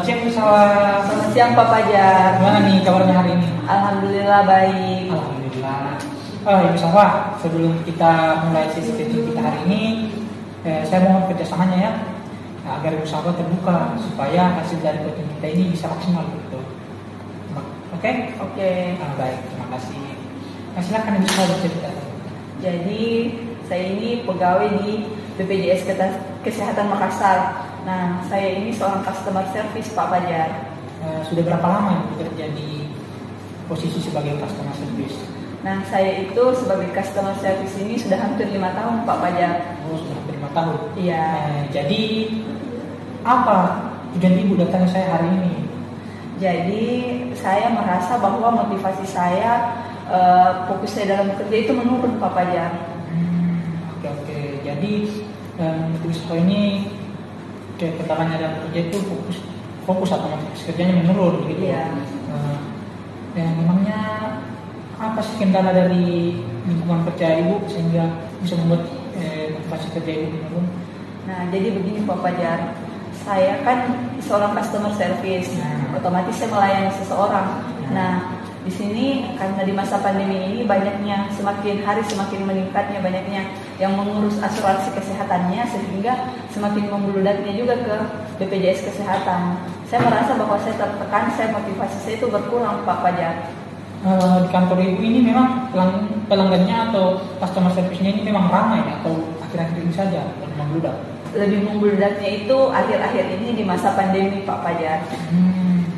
Selamat siang Bu Sawa. Selamat siang Pak Fajar. Gimana nih kabarnya hari ini? Alhamdulillah baik. Alhamdulillah. Ibu Sawa, sebelum kita mulai sesi kita hari ini, saya mohon kerjasamanya ya, agar Ibu Sawa terbuka supaya hasil dari coaching kita ini bisa maksimal gitu. Oke? Oke. Baik, terima kasih. Silakan Ibu Sawa bercerita. Jadi saya ini pegawai di BPJS Kesehatan Makassar. Nah, saya ini seorang customer service Pak Fajar. Sudah berapa lama Ibu bekerja di posisi sebagai customer service? Nah, saya itu sebagai customer service ini sudah hampir 5 tahun Pak Fajar. Oh, sudah hampir 5 tahun. Iya. Jadi apa tujuan Ibu datang ke saya hari ini? Jadi saya merasa bahwa motivasi saya, fokus saya dalam bekerja itu menurun Pak Fajar. Oke. Jadi usaha ini kendalanya dalam kerja itu fokus atau motivasi kerjanya menurun gitu. Iya. Memangnya apa sih kendala dari lingkungan kerja Ibu sehingga bisa membuat motivasi kerja Ibu menurun? Nah, jadi begini Pak Fajar. Saya kan seorang customer service, otomatis saya melayani seseorang. Nah, di sini karena di masa pandemi ini banyaknya semakin hari semakin meningkatnya banyaknya yang mengurus asuransi kesehatannya sehingga semakin membeludaknya juga ke BPJS Kesehatan. Saya merasa bahwa saya tertekan, motivasi saya itu berkurang Pak Fajar. Di kantor Ibu ini memang pelanggannya atau customer service-nya ini memang ramai atau akhir-akhir ini saja membludak? Lebih membeludaknya itu akhir-akhir ini di masa pandemi Pak Fajar.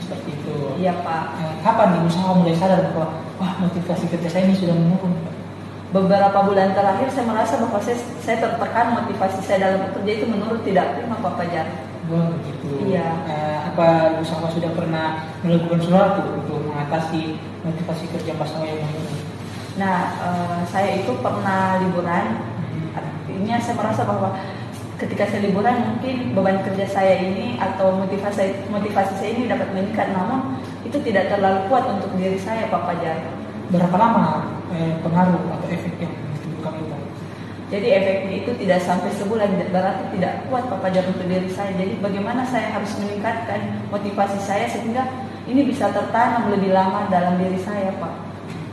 Seperti itu. Iya Pak. Kapan Ibu Sawa mulai sadar bahwa motivasi kerja saya ini sudah menurun? Beberapa bulan terakhir saya merasa bahwa saya tertekan, motivasi saya dalam bekerja itu menurun tidak prima Pak Fajar. Oh begitu. Iya. Apa Ibu Sawa sudah pernah melakukan sesuatu untuk mengatasi motivasi kerja Mbak Sawa yang menurun? Nah, saya itu pernah liburan. Artinya saya merasa bahwa ketika saya liburan mungkin beban kerja saya ini atau motivasi saya ini dapat meningkat, namun itu tidak terlalu kuat untuk diri saya Pak Fajar. Berapa lama pengaruh atau efek yang ditimbulkan itu? Jadi efeknya itu tidak sampai sebulan, berarti tidak kuat Pak Fajar untuk diri saya. Jadi bagaimana saya harus meningkatkan motivasi saya sehingga ini bisa tertanam lebih lama dalam diri saya Pak.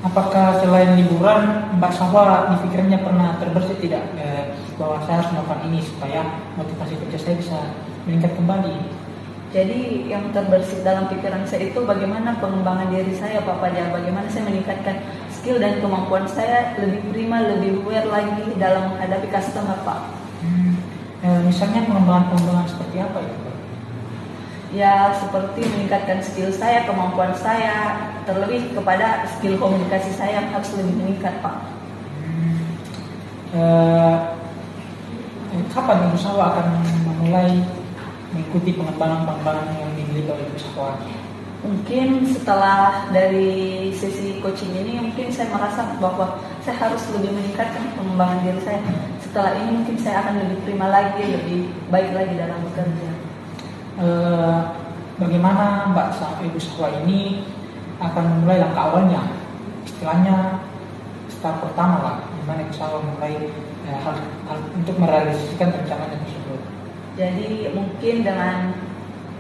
Apakah selain liburan Mbak Sawa di pikirannya pernah terbersit tidak bahwa saya harus melakukan ini supaya motivasi kerja saya bisa meningkat kembali? Jadi yang terbersit dalam pikiran saya itu bagaimana pengembangan diri saya Pak Fajar, bagaimana saya meningkatkan skill dan kemampuan saya lebih prima, lebih aware lagi dalam menghadapi customer Pak. Misalnya pengembangan seperti apa itu Pak? Ya seperti meningkatkan skill saya, kemampuan saya, terlebih kepada skill komunikasi saya yang harus lebih meningkat Pak. Kapan Ibu Sawa akan memulai mengikuti pengembangan yang dimiliki oleh Ibu Sawa? Mungkin setelah dari sesi coaching ini mungkin saya merasa bahwa saya harus lebih meningkatkan pengembangan diri saya. Setelah ini mungkin saya akan lebih prima lagi, lebih baik lagi dalam bekerja. Bagaimana Ibu Sawa ini akan memulai langkah awalnya? Istilahnya step pertama lah, gimana Ibu Sawa mulai hal untuk merealisasikan rencananya tersebut? Jadi mungkin dengan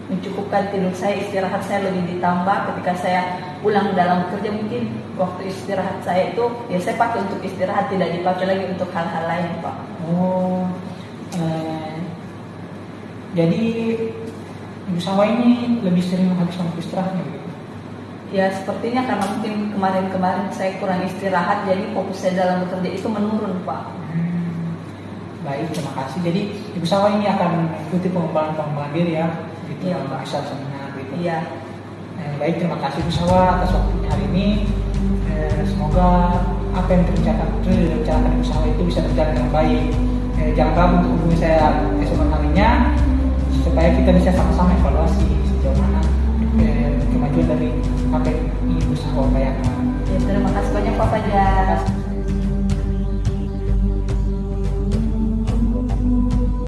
mencukupkan tidur saya, istirahat saya lebih ditambah ketika saya pulang dalam bekerja, mungkin waktu istirahat saya itu ya saya pakai untuk istirahat, tidak dipakai lagi untuk hal-hal lain Pak. Jadi Ibu Sawa ini lebih sering menghabiskan waktu istirahatnya gitu? Ya sepertinya karena mungkin kemarin-kemarin saya kurang istirahat, jadi fokus saya dalam bekerja itu menurun Pak. Baik, terima kasih. Jadi Ibu Sawa ini akan mengikuti pengembangan diri ya, gitu, iya, bisa seminar gitu. Iya. Baik, terima kasih Ibu Sawa atas waktunya hari ini. Semoga apa yang direncanakan Ibu Sawa itu bisa berjalan dengan baik. Jangan ragu untuk hubungi saya esok harinya supaya kita bisa sama-sama evaluasi sejauh mana kemajuan dari apa yang Ibu Sawa upayakan. Ya, terima kasih banyak Pak Fajar.